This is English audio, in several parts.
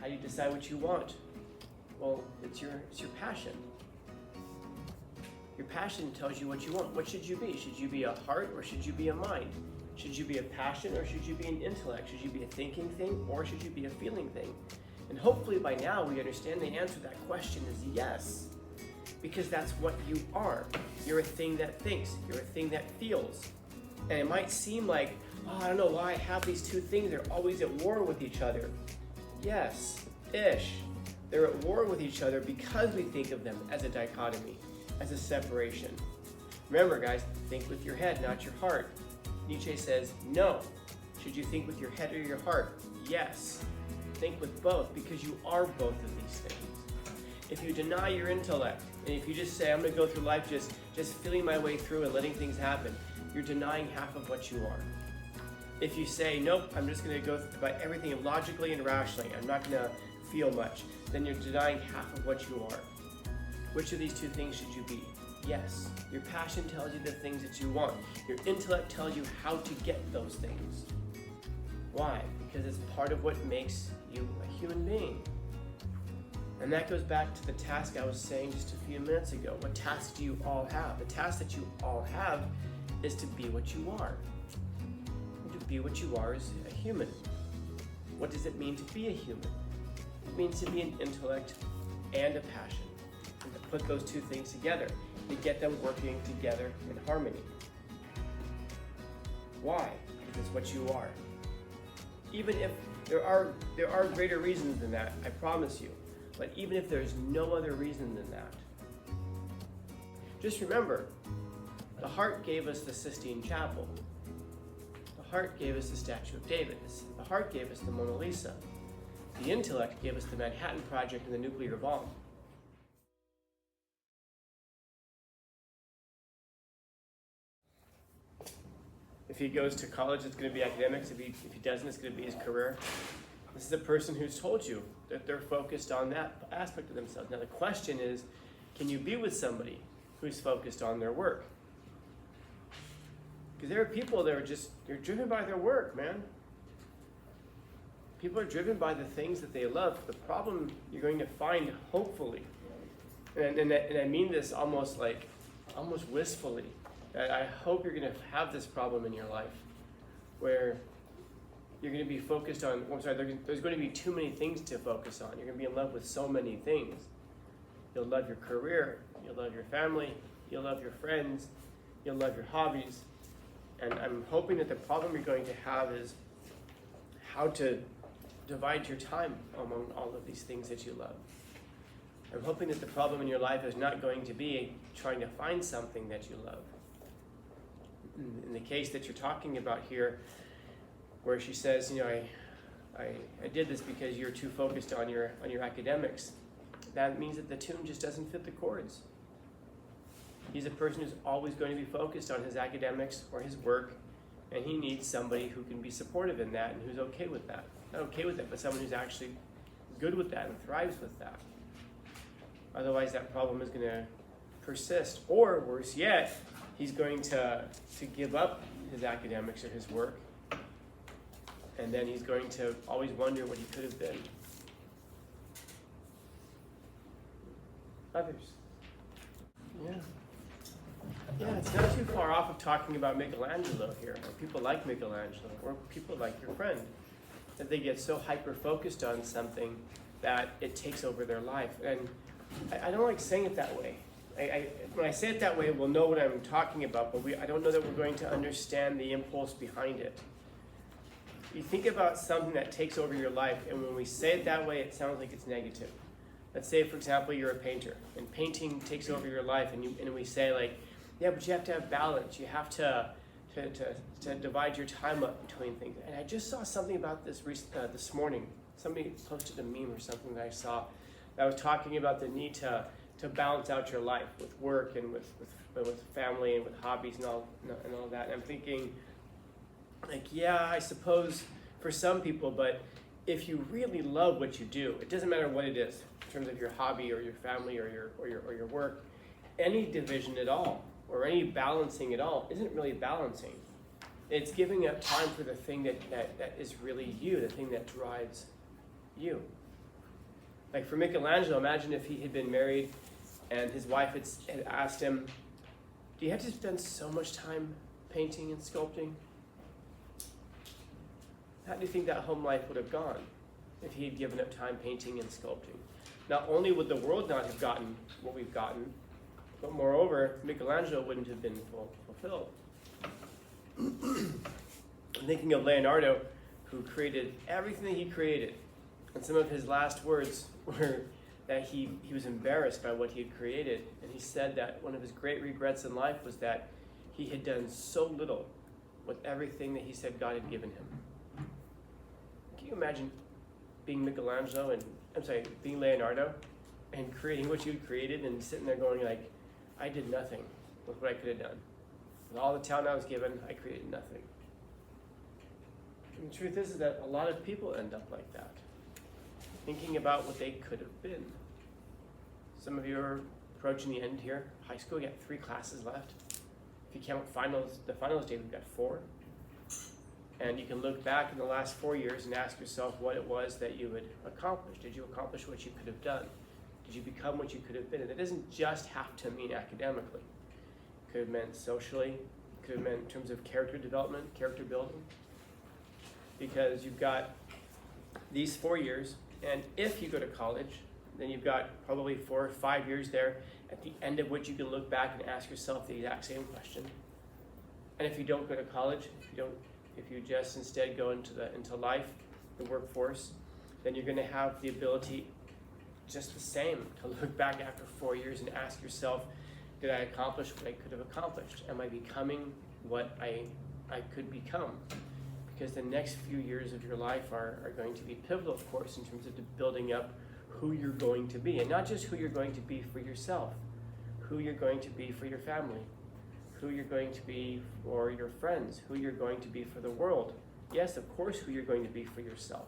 How do you decide what you want? Well, it's your passion. Your passion tells you what you want. What should you be? Should you be a heart or should you be a mind? Should you be a passion or should you be an intellect? Should you be a thinking thing or should you be a feeling thing? And hopefully by now we understand the answer to that question is yes. Because that's what you are. You're a thing that thinks. You're a thing that feels. And it might seem like, oh, I don't know why I have these two things. They're always at war with each other. Yes-ish. They're at war with each other because we think of them as a dichotomy, as a separation. Remember, guys, think with your head, not your heart. Nietzsche says, no. Should you think with your head or your heart? Yes. Think with both because you are both of these things. If you deny your intellect, and if you just say, I'm going to go through life just feeling my way through and letting things happen, you're denying half of what you are. If you say, nope, I'm just going to go by everything logically and rationally, I'm not going to feel much, then you're denying half of what you are. Which of these two things should you be? Yes. Your passion tells you the things that you want. Your intellect tells you how to get those things. Why? Because it's part of what makes you a human being. And that goes back to the task I was saying just a few minutes ago. What task do you all have? The task that you all have is to be what you are. And to be what you are is a human. What does it mean to be a human? It means to be an intellect and a passion. And to put those two things together, to get them working together in harmony. Why? Because it's what you are. Even if there are greater reasons than that, I promise you. But even if there's no other reason than that, just remember, the heart gave us the Sistine Chapel. The heart gave us the Statue of David. The heart gave us the Mona Lisa. The intellect gave us the Manhattan Project and the nuclear bomb. If he goes to college, it's going to be academics. If he doesn't, it's going to be his career. This is a person who's told you that they're focused on that aspect of themselves. Now the question is, can you be with somebody who's focused on their work? Because there are people that are they're driven by their work, man. People are driven by the things that they love. The problem you're going to find, hopefully, and I mean this almost wistfully, that I hope you're going to have this problem in your life, where you're going to be focused on, there's going to be too many things to focus on. You're going to be in love with so many things. You'll love your career, you'll love your family, you'll love your friends, you'll love your hobbies. And I'm hoping that the problem you're going to have is how to divide your time among all of these things that you love. I'm hoping that the problem in your life is not going to be trying to find something that you love. In the case that you're talking about here, where she says, I did this because you're too focused on your academics. That means that the tune just doesn't fit the chords. He's a person who's always going to be focused on his academics or his work, and he needs somebody who can be supportive in that and who's okay with that. Not okay with it, but someone who's actually good with that and thrives with that. Otherwise, that problem is going to persist. Or worse yet, he's going to give up his academics or his work, and then he's going to always wonder what he could have been. Others. Yeah, it's not too far off of talking about Michelangelo here, or people like Michelangelo, or people like your friend, that they get so hyper-focused on something that it takes over their life. And I don't like saying it that way. When I say it that way, we'll know what I'm talking about, but I don't know that we're going to understand the impulse behind it. You think about something that takes over your life, and when we say it that way, it sounds like it's negative. Let's say, for example, you're a painter, and painting takes over your life, and we say, like, yeah, but you have to have balance. You have to divide your time up between things. And I just saw something about this this morning. Somebody posted a meme or something that I saw that was talking about the need to balance out your life with work and with family and with hobbies and all that. And I'm thinking, like, yeah, I suppose for some people, but if you really love what you do, it doesn't matter what it is in terms of your hobby or your family or your work, any division at all or any balancing at all isn't really balancing. It's giving up time for the thing that is really you, the thing that drives you. Like for Michelangelo, imagine if he had been married and his wife had asked him, do you have to spend so much time painting and sculpting? How do you think that home life would have gone if he had given up time painting and sculpting? Not only would the world not have gotten what we've gotten, but moreover, Michelangelo wouldn't have been fulfilled. I'm thinking of Leonardo, who created everything that he created. And some of his last words were that he was embarrassed by what he had created. And he said that one of his great regrets in life was that he had done so little with everything that he said God had given him. Can you imagine being Michelangelo being Leonardo and creating what you had created and sitting there going like, I did nothing with what I could have done. With all the talent I was given, I created nothing. And the truth is that a lot of people end up like that, thinking about what they could have been. Some of you are approaching the end here. High school, you got 3 classes left. If you count the finals day, we've got 4. And you can look back in the last 4 years and ask yourself what it was that you had accomplished. Did you accomplish what you could have done? Did you become what you could have been? And it doesn't just have to mean academically. It could have meant socially. It could have meant in terms of character development, character building. Because you've got these 4 years, and if you go to college, then you've got probably 4 or 5 years there, at the end of which you can look back and ask yourself the exact same question. And if you don't go to college, if you just instead go into life, the workforce, then you're going to have the ability just the same to look back after 4 years and ask yourself, did I accomplish what I could have accomplished? Am I becoming what I could become? Because the next few years of your life are going to be pivotal, of course, in terms of building up who you're going to be. And not just who you're going to be for yourself, who you're going to be for your family, who you're going to be for your friends, who you're going to be for the world. Yes, of course, who you're going to be for yourself.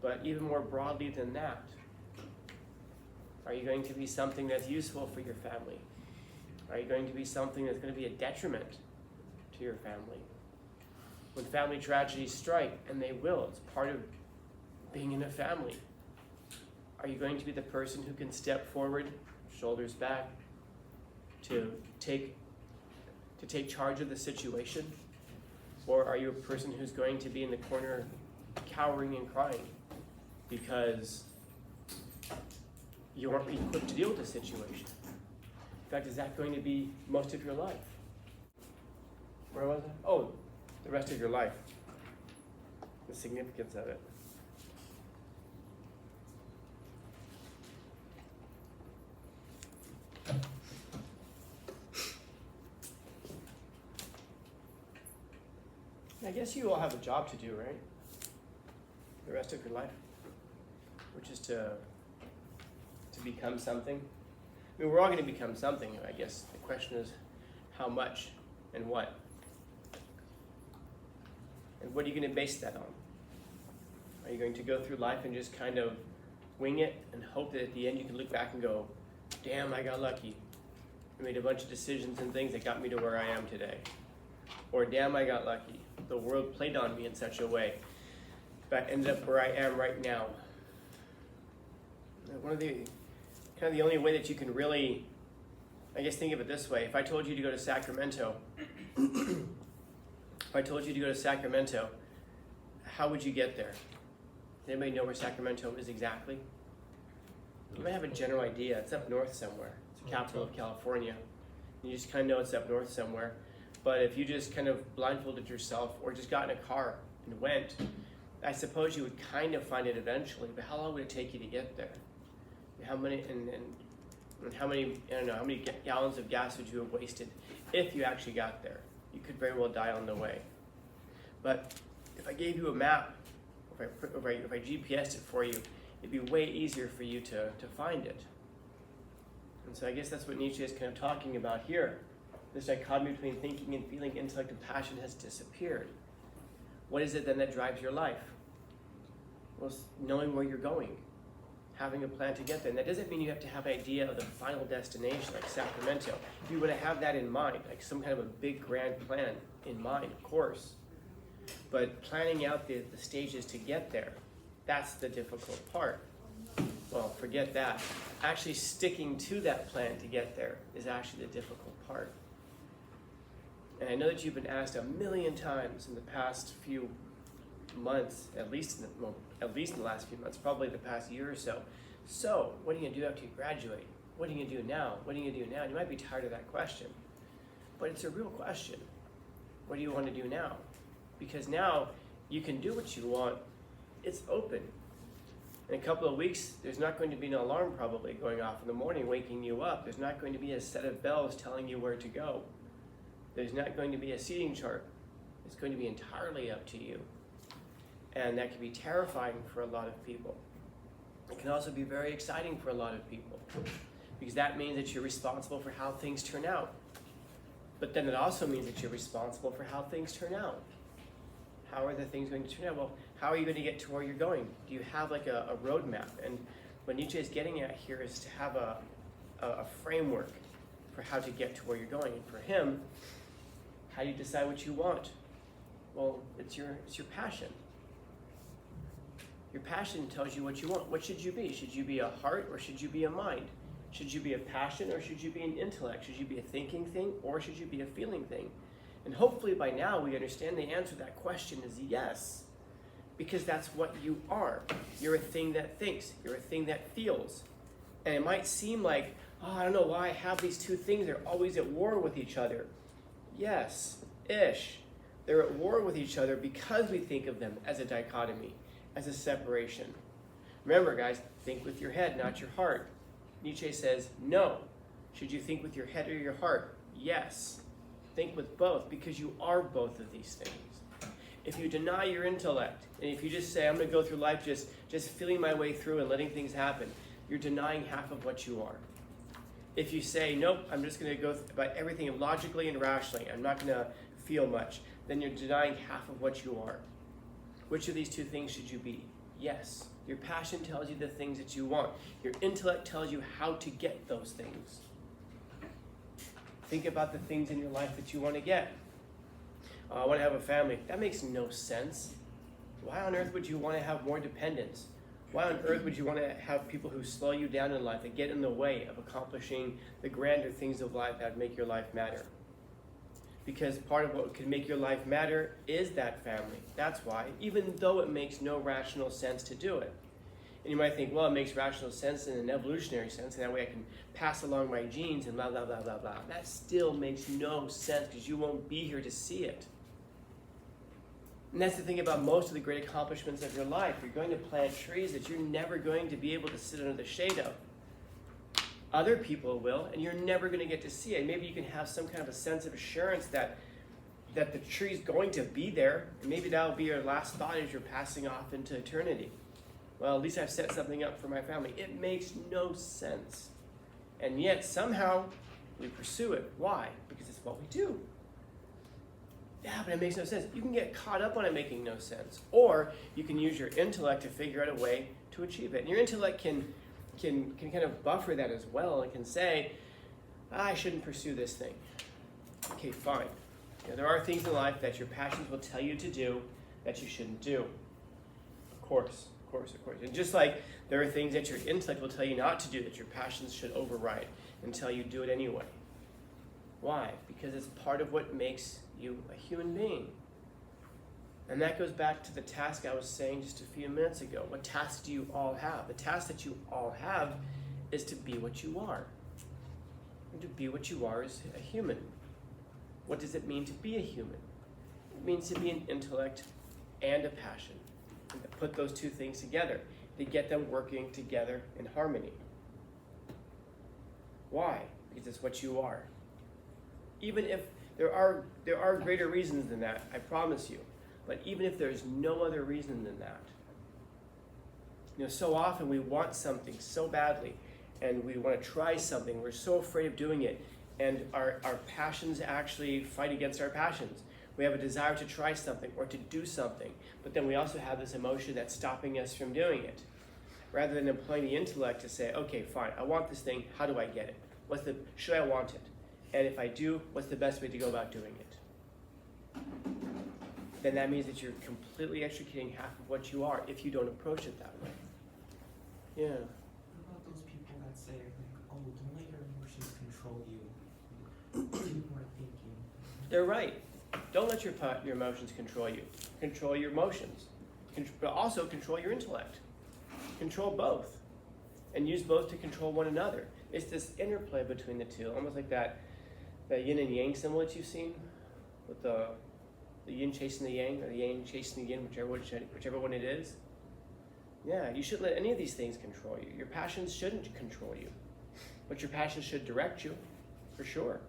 But even more broadly than that, are you going to be something that's useful for your family? Are you going to be something that's going to be a detriment to your family? When family tragedies strike, and they will, it's part of being in a family. Are you going to be the person who can step forward, shoulders back, to take charge of the situation? Or are you a person who's going to be in the corner cowering and crying because you aren't equipped to deal with the situation? In fact, is that going to be most of your life? Where was it? Oh, the rest of your life. The significance of it. I guess you all have a job to do, right? The rest of your life, which is to become something. I mean, we're all going to become something. I guess the question is how much and what. And what are you going to base that on? Are you going to go through life and just kind of wing it and hope that at the end you can look back and go, damn, I got lucky. I made a bunch of decisions and things that got me to where I am today. Or damn, I got lucky. The world played on me in such a way that I ended up where I am right now. The only way that you can really, I guess think of it this way. If I told you to go to Sacramento, how would you get there? Does anybody know where Sacramento is exactly? You might have a general idea. It's up north somewhere. It's the capital of California. You just kind of know it's up north somewhere. But if you just kind of blindfolded yourself or just got in a car and went, I suppose you would kind of find it eventually, but how long would it take you to get there? How many gallons of gas would you have wasted if you actually got there? You could very well die on the way. But if I gave you a map, if I GPSed it for you, it'd be way easier for you to find it. And so I guess that's what Nietzsche is kind of talking about here. This dichotomy between thinking and feeling, intellect and passion has disappeared. What is it then that drives your life? Well, it's knowing where you're going, having a plan to get there. And that doesn't mean you have to have an idea of the final destination like Sacramento. You want to have that in mind, like some kind of a big grand plan in mind, of course. But planning out the stages to get there, that's the difficult part. Well, forget that. Actually sticking to that plan to get there is actually the difficult part. And I know that you've been asked a million times in the past few months, at least in the last few months, probably the past year or so. So, what are you going to do after you graduate? What are you going to do now? What are you going to do now? And you might be tired of that question. But it's a real question. What do you want to do now? Because now you can do what you want. It's open. In a couple of weeks, there's not going to be an alarm probably going off in the morning waking you up. There's not going to be a set of bells telling you where to go. There's not going to be a seating chart. It's going to be entirely up to you. And that can be terrifying for a lot of people. It can also be very exciting for a lot of people, because that means that you're responsible for how things turn out. But then it also means that you're responsible for how things turn out. How are the things going to turn out? Well, how are you going to get to where you're going? Do you have like a roadmap? And what Nietzsche is getting at here is to have a framework for how to get to where you're going. And for him, how do you decide what you want? Well, it's your passion. Your passion tells you what you want. What should you be? Should you be a heart or should you be a mind? Should you be a passion or should you be an intellect? Should you be a thinking thing or should you be a feeling thing? And hopefully by now we understand the answer to that question is yes, because that's what you are. You're a thing that thinks. You're a thing that feels. And it might seem like, oh, I don't know why I have these two things. They're always at war with each other. Yes-ish. They're at war with each other because we think of them as a dichotomy, as a separation. Remember, guys, think with your head, not your heart. Nietzsche says, no. Should you think with your head or your heart? Yes. Think with both, because you are both of these things. If you deny your intellect, and if you just say, I'm going to go through life just feeling my way through and letting things happen, you're denying half of what you are. If you say, nope, I'm just going to go about everything logically and rationally, I'm not going to feel much, then you're denying half of what you are. Which of these two things should you be? Yes. Your passion tells you the things that you want. Your intellect tells you how to get those things. Think about the things in your life that you want to get. I want to have a family. That makes no sense. Why on earth would you want to have more dependence? Why on earth would you want to have people who slow you down in life and get in the way of accomplishing the grander things of life that make your life matter? Because part of what can make your life matter is that family. That's why, even though it makes no rational sense to do it. And you might think, well, it makes rational sense in an evolutionary sense, and that way I can pass along my genes and blah, blah, blah, blah, blah. That still makes no sense because you won't be here to see it. And that's the thing about most of the great accomplishments of your life. You're going to plant trees that you're never going to be able to sit under the shade of. Other people will, and you're never going to get to see it. Maybe you can have some kind of a sense of assurance that the tree's going to be there, and maybe that'll be your last thought as you're passing off into eternity. Well, at least I've set something up for my family. It makes no sense. And yet, somehow, we pursue it. Why? Because it's what we do. Yeah, but it makes no sense. You can get caught up on it making no sense. Or you can use your intellect to figure out a way to achieve it. And your intellect can kind of buffer that as well. It can say, I shouldn't pursue this thing. Okay, fine. There are things in life that your passions will tell you to do that you shouldn't do. Of course. And just like there are things that your intellect will tell you not to do that your passions should override until you do it anyway. Why? Because it's part of what makes you a human being. And that goes back to the task I was saying just a few minutes ago. What task do you all have? The task that you all have is to be what you are. And to be what you are is a human. What does it mean to be a human? It means to be an intellect and a passion. And to put those two things together, to get them working together in harmony. Why? Because it's what you are. Even if there are greater reasons than that, I promise you. But even if there's no other reason than that, so often we want something so badly, and we want to try something. We're so afraid of doing it, and our passions actually fight against our passions. We have a desire to try something or to do something, but then we also have this emotion that's stopping us from doing it. Rather than employing the intellect to say, okay, fine, I want this thing, how do I get it? Should I want it? And if I do, what's the best way to go about doing it? Then that means that you're completely extricating half of what you are if you don't approach it that way. Yeah. control you. Do more thinking. They're right. Don't let your emotions control you. Control your emotions, but also control your intellect. Control both, and use both to control one another. It's this interplay between the two, almost like that yin and yang symbol that you've seen, with the yin chasing the yang, or the yang chasing the yin, whichever one it is. Yeah, you shouldn't let any of these things control you. Your passions shouldn't control you, but your passions should direct you, for sure.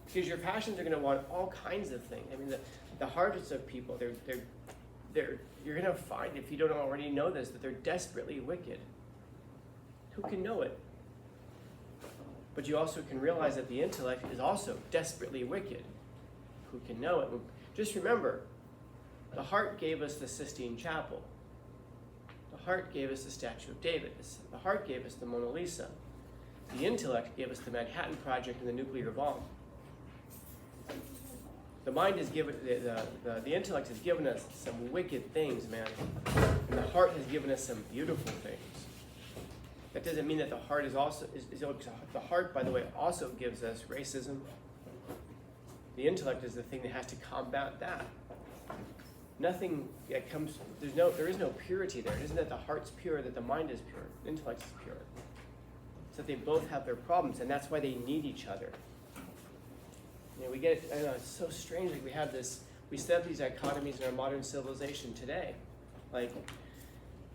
Because your passions are going to want all kinds of things. I mean, the hardest of people, you're going to find, if you don't already know this, that they're desperately wicked. Who can know it? But you also can realize that the intellect is also desperately wicked. Who can know it? Just remember, the heart gave us the Sistine Chapel. The heart gave us the Statue of David. The heart gave us the Mona Lisa. The intellect gave us the Manhattan Project and the nuclear bomb. The mind has given, the intellect has given us some wicked things, man. And the heart has given us some beautiful things. That doesn't mean that the heart is also, the heart, by the way, also gives us racism. The intellect is the thing that has to combat that. Nothing that comes, there is no purity there. It isn't that the heart's pure, that the mind is pure, the intellect is pure. So they both have their problems, and that's why they need each other. You know, we get, I know, it's so strange, like we set up these dichotomies in our modern civilization today. Like,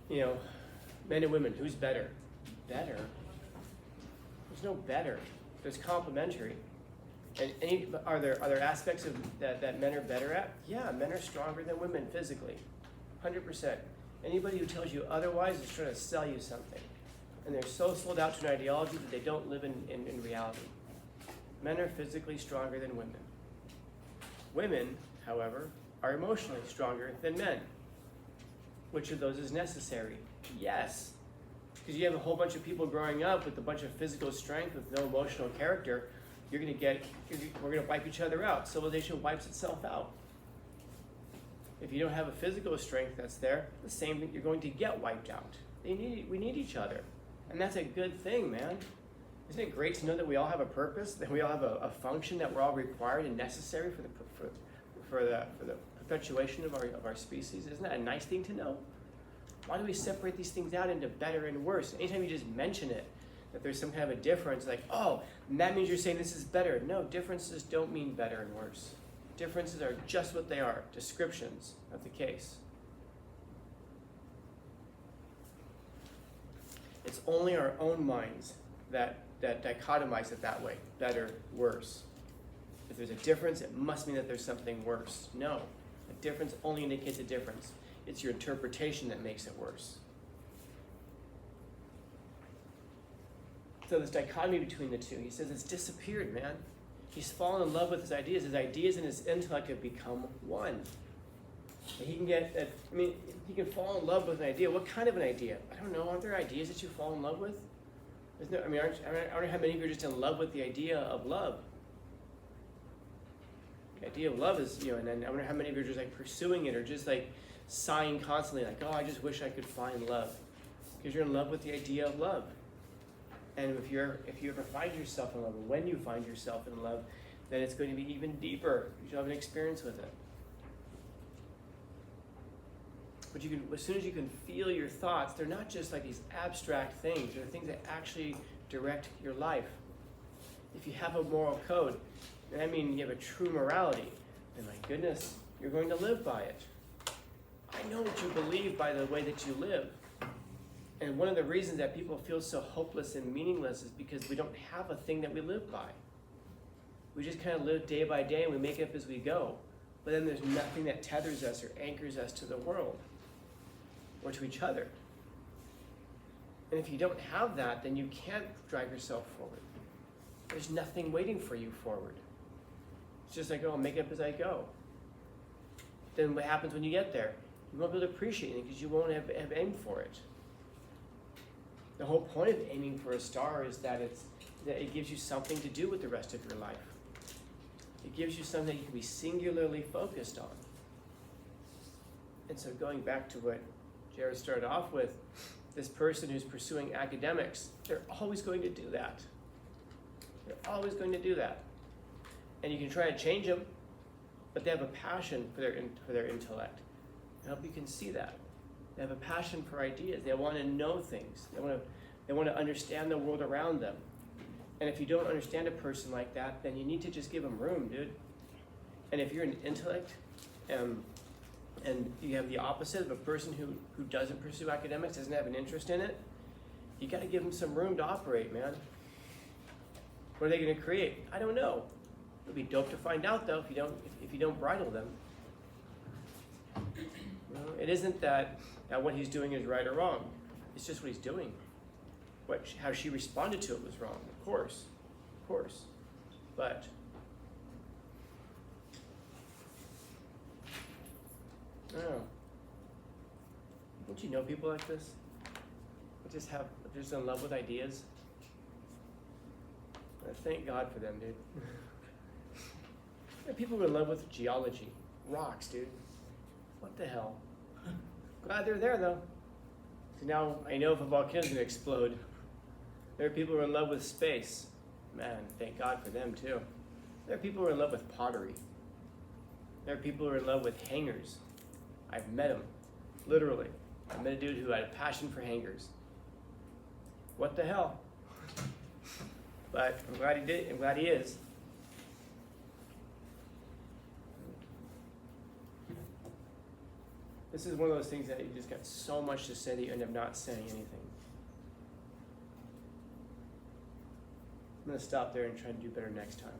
you know, men and women, who's better? Better? There's no better. There's complementary. And are there aspects of that men are better at? Yeah, men are stronger than women physically, 100%. Anybody who tells you otherwise is trying to sell you something. And they're so sold out to an ideology that they don't live in reality. Men are physically stronger than women. Women, however, are emotionally stronger than men. Which of those is necessary? Yes. Because you have a whole bunch of people growing up with a bunch of physical strength with no emotional character, we're going to wipe each other out. Civilization wipes itself out. If you don't have a physical strength that's there, the same thing, you're going to get wiped out. We need each other. And that's a good thing, man. Isn't it great to know that we all have a purpose, that we all have a function that we're all required and necessary for the perpetuation of our species? Isn't that a nice thing to know? Why do we separate these things out into better and worse? Anytime you just mention it, that there's some kind of a difference, like, oh, that means you're saying this is better. No, differences don't mean better and worse. Differences are just what they are, descriptions of the case. It's only our own minds that dichotomize it that way, better, worse. If there's a difference, it must mean that there's something worse. No, a difference only indicates a difference. It's your interpretation that makes it worse. So this dichotomy between the two, he says it's disappeared, man. He's fallen in love with his ideas. His ideas and his intellect have become one. And he can fall in love with an idea. What kind of an idea? I don't know. Aren't there ideas that you fall in love with? I don't know how many of you are just in love with the idea of love. The idea of love is, and then I wonder how many of you are just like pursuing it or just like sighing constantly, like, oh, I just wish I could find love. Because you're in love with the idea of love. And if you ever find yourself in love, or when you find yourself in love, then it's going to be even deeper. You'll have an experience with it. But as soon as you can feel your thoughts, they're not just like these abstract things. They're things that actually direct your life. If you have a moral code, and I mean you have a true morality, then my goodness, you're going to live by it. I know what you believe by the way that you live. And one of the reasons that people feel so hopeless and meaningless is because we don't have a thing that we live by. We just kind of live day by day and we make it up as we go. But then there's nothing that tethers us or anchors us to the world or to each other. And if you don't have that, then you can't drive yourself forward. There's nothing waiting for you forward. It's just like, oh, I'll make it up as I go. Then what happens when you get there? You won't be able to appreciate it because you won't have aimed for it. The whole point of aiming for a star is that it gives you something to do with the rest of your life. It gives you something that you can be singularly focused on. And so going back to what Jared started off with, this person who's pursuing academics, they're always going to do that. They're always going to do that. And you can try to change them, but they have a passion for their intellect. I hope you can see that. They have a passion for ideas. They want to know things. They want to understand the world around them. And if you don't understand a person like that, then you need to just give them room, dude. And if you're an intellect, and you have the opposite of a person who doesn't pursue academics, doesn't have an interest in it, you got to give them some room to operate, man. What are they going to create? I don't know. It'll be dope to find out, though, if you don't bridle them. You know, it isn't that what he's doing is right or wrong. It's just what he's doing. How she responded to it was wrong, of course. But I don't know. Don't you know people like this? They're just in love with ideas. Thank God for them, dude. There are people who are in love with geology, rocks, dude. What the hell? Glad they're there, though. So now I know if a volcano's gonna explode. There are people who are in love with space. Man, thank God for them, too. There are people who are in love with pottery. There are people who are in love with hangers. I've met them, literally. I met a dude who had a passion for hangers. What the hell? But I'm glad he did. I'm glad he is. This is one of those things that you just got so much to say that you end up not saying anything. I'm going to stop there and try to do better next time.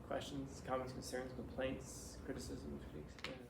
Questions, comments, concerns, complaints, criticism, critiques? Yeah.